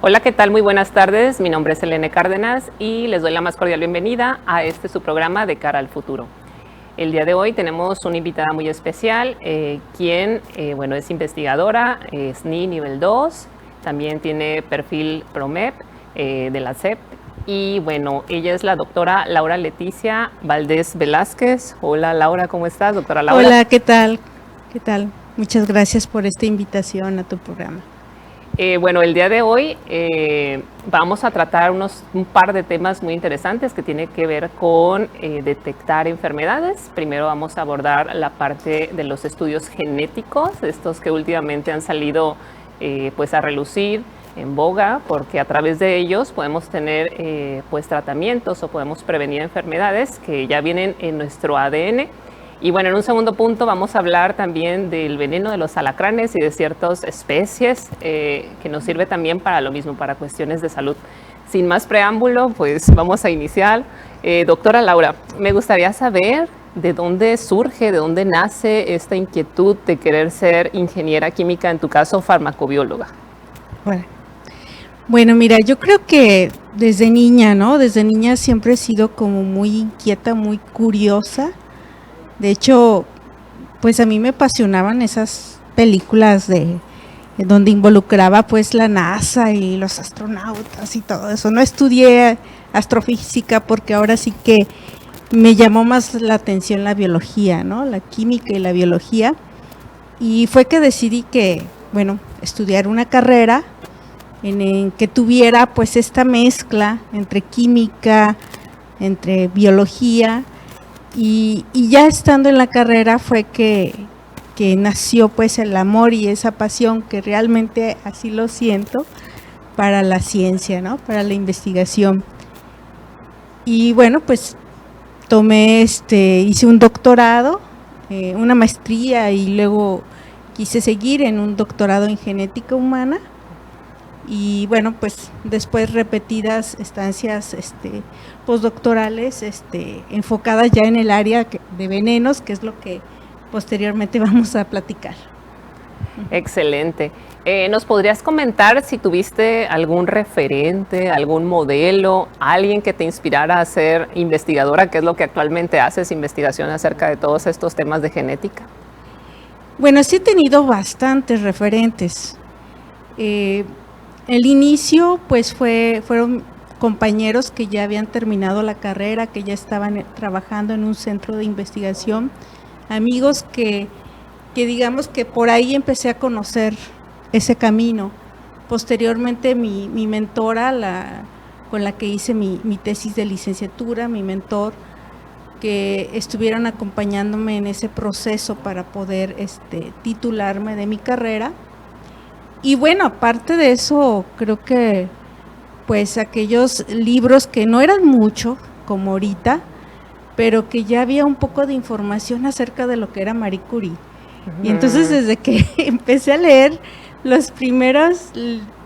Hola, ¿qué tal? Muy buenas tardes. Mi nombre es Elene Cárdenas y les doy la más cordial bienvenida a su programa de Cara al Futuro. El día de hoy tenemos una invitada muy especial, quien es investigadora, SNI nivel 2, también tiene perfil PROMEP de la SEP. Y bueno, ella es la doctora Laura Leticia Valdés Velázquez. Hola Laura, ¿cómo estás, doctora Laura? Hola, ¿qué tal? ¿Qué tal? Muchas gracias por esta invitación a tu programa. El día de hoy vamos a tratar un par de temas muy interesantes que tienen que ver con detectar enfermedades. Primero vamos a abordar la parte de los estudios genéticos, estos que últimamente han salido a relucir en boga, porque a través de ellos podemos tener tratamientos o podemos prevenir enfermedades que ya vienen en nuestro ADN. Y bueno, en un segundo punto vamos a hablar también del veneno de los alacranes y de ciertas especies que nos sirve también para lo mismo, para cuestiones de salud. Sin más preámbulo, pues vamos a iniciar. Doctora Laura, me gustaría saber de dónde surge, de dónde nace esta inquietud de querer ser ingeniera química, en tu caso farmacobióloga. Bueno, mira, yo creo que desde niña, ¿no? Desde niña siempre he sido como muy inquieta, muy curiosa. De hecho, pues a mí me apasionaban esas películas donde involucraba pues la NASA y los astronautas y todo eso. No estudié astrofísica porque ahora sí que me llamó más la atención la biología, ¿no? La química y la biología. Y fue que decidí que, estudiar una carrera en que tuviera pues esta mezcla entre química, entre biología. Y ya estando en la carrera fue que nació pues el amor y esa pasión, que realmente así lo siento, para la ciencia, ¿no? Para la investigación. Y bueno, pues hice un doctorado, una maestría, y luego quise seguir en un doctorado en genética humana. Y bueno, pues después repetidas estancias postdoctorales enfocadas ya en el área de venenos, que es lo que posteriormente vamos a platicar. Excelente. ¿Nos podrías comentar si tuviste algún referente, algún modelo, alguien que te inspirara a ser investigadora? ¿Qué es lo que actualmente haces, investigación acerca de todos estos temas de genética? Bueno, sí he tenido bastantes referentes. El inicio pues fueron compañeros que ya habían terminado la carrera, que ya estaban trabajando en un centro de investigación, amigos que digamos que por ahí empecé a conocer ese camino. Posteriormente mi mentora, con la que hice mi tesis de licenciatura, mi mentor, que estuvieron acompañándome en ese proceso para poder titularme de mi carrera. Y bueno, aparte de eso, creo que pues aquellos libros que no eran mucho, como ahorita, pero que ya había un poco de información acerca de lo que era Marie Curie. Y entonces desde que empecé a leer los primeros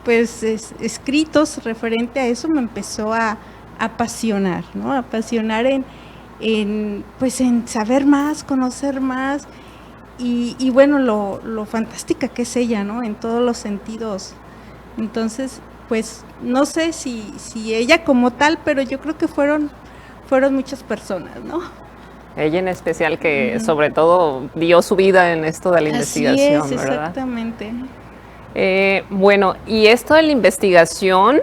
pues escritos referente a eso, me empezó a apasionar, ¿no? Apasionar en saber más, conocer más. Y bueno, lo fantástica que es ella, ¿no? En todos los sentidos. Entonces, pues no sé si ella como tal, pero yo creo que fueron muchas personas, ¿no? Ella en especial, que sobre todo dio su vida en esto de la investigación, así es, ¿verdad? Exactamente. Y esto de la investigación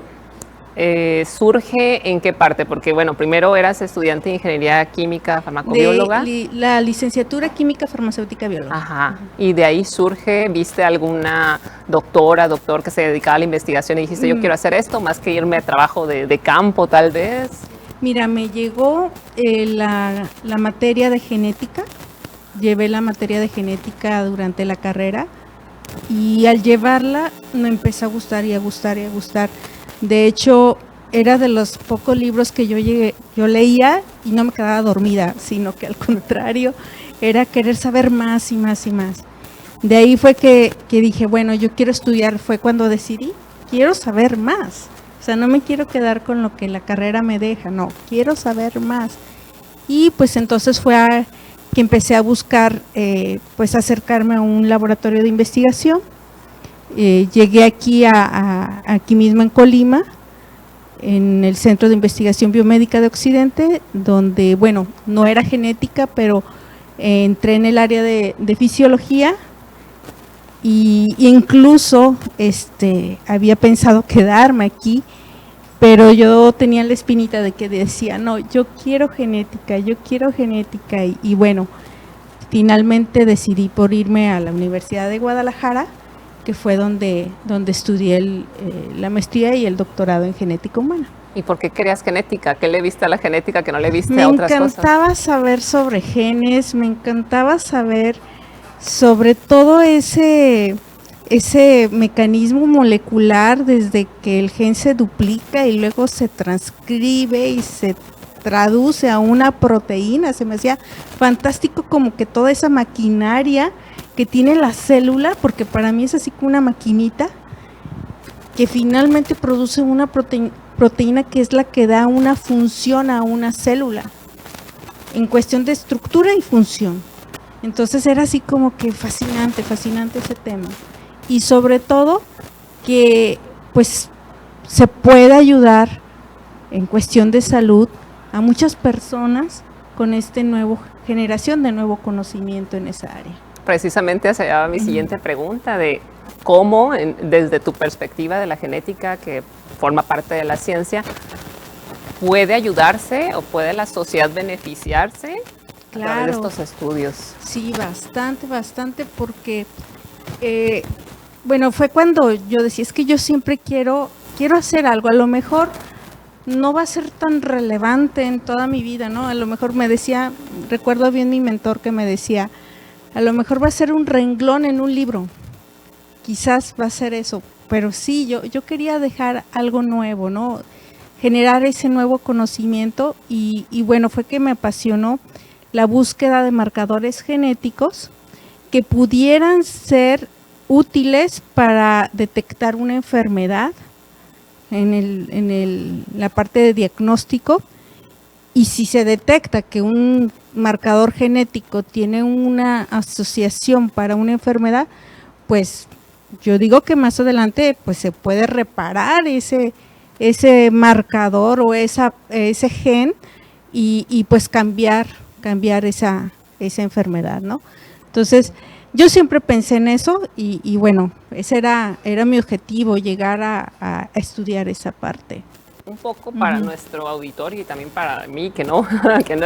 surge en qué parte, porque bueno, primero eras estudiante de ingeniería química farmacobióloga. La licenciatura química farmacéutica bióloga. Ajá. Y de ahí surge, ¿viste alguna doctor que se dedicaba a la investigación y dijiste yo quiero hacer esto más que irme a trabajo de campo tal vez? Mira, me llegó la materia de genética, llevé la materia de genética durante la carrera, y al llevarla me empezó a gustar y a gustar y a gustar. De hecho, era de los pocos libros que yo leía y no me quedaba dormida, sino que al contrario, era querer saber más y más y más. De ahí fue que dije, bueno, yo quiero estudiar, fue cuando decidí, quiero saber más. O sea, no me quiero quedar con lo que la carrera me deja, no, quiero saber más. Y pues entonces fue que empecé a buscar, pues acercarme a un laboratorio de investigación. Llegué aquí aquí mismo en Colima, en el Centro de Investigación Biomédica de Occidente, donde, bueno, no era genética, pero entré en el área de fisiología y incluso había pensado quedarme aquí, pero yo tenía la espinita de que decía, no, yo quiero genética, y bueno, finalmente decidí por irme a la Universidad de Guadalajara, que fue donde estudié la maestría y el doctorado en genética humana. ¿Y por qué querías genética? ¿Qué le viste a la genética que no le viste a otras cosas? Me encantaba saber sobre genes, me encantaba saber sobre todo ese mecanismo molecular desde que el gen se duplica y luego se transcribe y se traduce a una proteína. Se me hacía fantástico como que toda esa maquinaria que tiene la célula, porque para mí es así como una maquinita que finalmente produce una proteína que es la que da una función a una célula en cuestión de estructura y función. Entonces era así como que fascinante ese tema, y sobre todo que pues se puede ayudar en cuestión de salud a muchas personas con generación de nuevo conocimiento en esa área. Precisamente hacia mi siguiente pregunta de cómo, desde tu perspectiva de la genética, que forma parte de la ciencia, puede ayudarse o puede la sociedad beneficiarse a través de estos estudios. Sí, bastante, porque bueno, fue cuando yo decía, es que yo siempre quiero hacer algo, a lo mejor no va a ser tan relevante en toda mi vida, ¿no? A lo mejor me decía, recuerdo bien mi mentor que me decía, a lo mejor va a ser un renglón en un libro, quizás va a ser eso, pero sí, yo quería dejar algo nuevo, ¿no? Generar ese nuevo conocimiento y bueno, fue que me apasionó la búsqueda de marcadores genéticos que pudieran ser útiles para detectar una enfermedad en la parte de diagnóstico, y si se detecta que un marcador genético tiene una asociación para una enfermedad, pues yo digo que más adelante pues se puede reparar ese marcador o ese gen y pues cambiar esa enfermedad, ¿no? Entonces, yo siempre pensé en eso y bueno, ese era mi objetivo, llegar a estudiar esa parte. Un poco para nuestro auditorio y también para mí, que no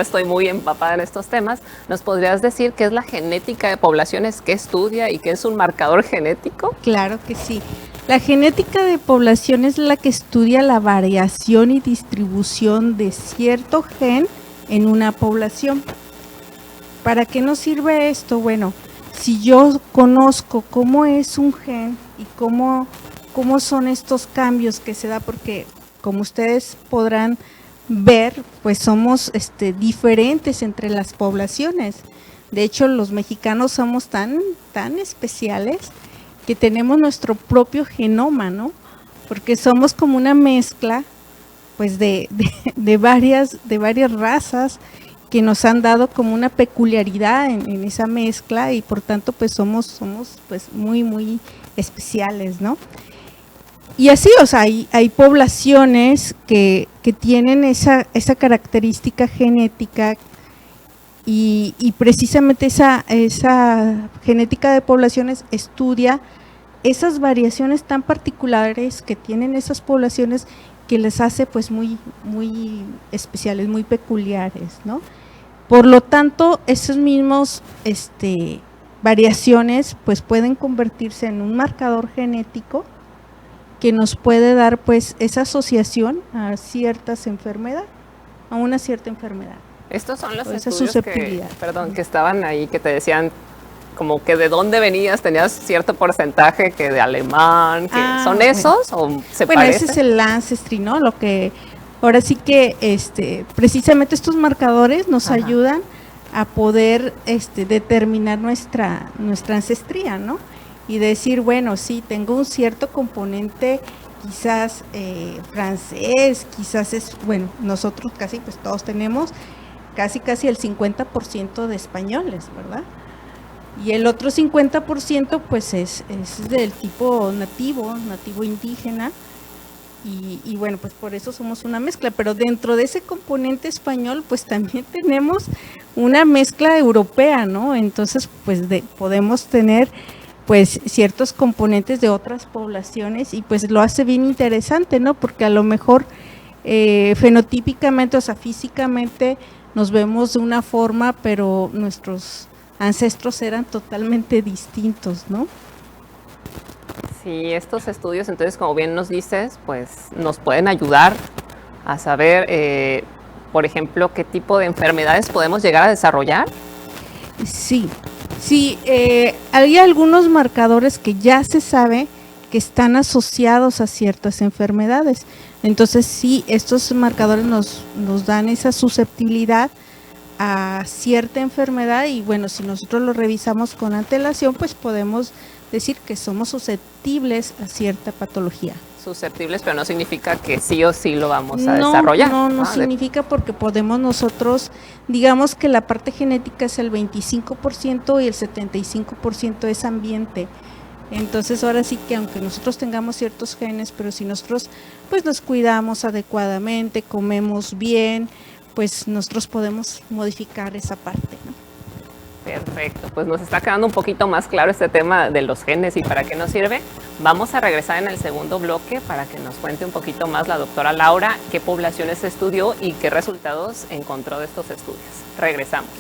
estoy muy empapada en estos temas, ¿nos podrías decir qué es la genética de poblaciones, qué estudia y qué es un marcador genético? Claro que sí. La genética de población es la que estudia la variación y distribución de cierto gen en una población. ¿Para qué nos sirve esto? Bueno, si yo conozco cómo es un gen y cómo son estos cambios que se da, porque como ustedes podrán ver, pues somos diferentes entre las poblaciones. De hecho, los mexicanos somos tan especiales que tenemos nuestro propio genoma, ¿no? Porque somos como una mezcla pues de varias razas que nos han dado como una peculiaridad en esa mezcla, y por tanto pues somos pues muy especiales, ¿no? Y así, o sea, hay poblaciones que tienen esa característica genética y precisamente esa genética de poblaciones estudia esas variaciones tan particulares que tienen esas poblaciones, que les hace pues muy especiales, muy peculiares, ¿no? Por lo tanto, esos mismos variaciones pues pueden convertirse en un marcador genético que nos puede dar pues esa asociación a una cierta enfermedad. Estos son los estudios que estaban ahí, que te decían como que de dónde venías, tenías cierto porcentaje que de alemán, que ¿son esos o se parecen? Ese es el ancestry, ¿no? Lo que ahora sí que precisamente estos marcadores nos ayudan a poder determinar nuestra ancestría, ¿no? Y decir, bueno, sí, tengo un cierto componente quizás francés, quizás nosotros casi pues todos tenemos casi el 50% de españoles, ¿verdad? Y el otro 50% pues es del tipo nativo indígena, y bueno, pues por eso somos una mezcla, pero dentro de ese componente español pues también tenemos una mezcla europea, ¿no? Entonces pues podemos tener pues ciertos componentes de otras poblaciones, y pues lo hace bien interesante, ¿no? Porque a lo mejor fenotípicamente, o sea, físicamente nos vemos de una forma, pero nuestros ancestros eran totalmente distintos, ¿no? Sí, estos estudios, entonces, como bien nos dices, pues nos pueden ayudar a saber, por ejemplo, qué tipo de enfermedades podemos llegar a desarrollar. Sí, sí, hay algunos marcadores que ya se sabe que están asociados a ciertas enfermedades. Entonces, sí, estos marcadores nos dan esa susceptibilidad a cierta enfermedad, y bueno, si nosotros lo revisamos con antelación, pues podemos decir que somos susceptibles a cierta patología. Susceptibles, pero no significa que sí o sí lo vamos a desarrollar. No significa, porque podemos nosotros, digamos que la parte genética es el 25% y el 75% es ambiente. Entonces ahora sí que aunque nosotros tengamos ciertos genes, pero si nosotros pues nos cuidamos adecuadamente, comemos bien, pues nosotros podemos modificar esa parte, ¿no? Perfecto, pues nos está quedando un poquito más claro este tema de los genes y para qué nos sirve. Vamos a regresar en el segundo bloque para que nos cuente un poquito más la doctora Laura qué poblaciones estudió y qué resultados encontró de estos estudios. Regresamos.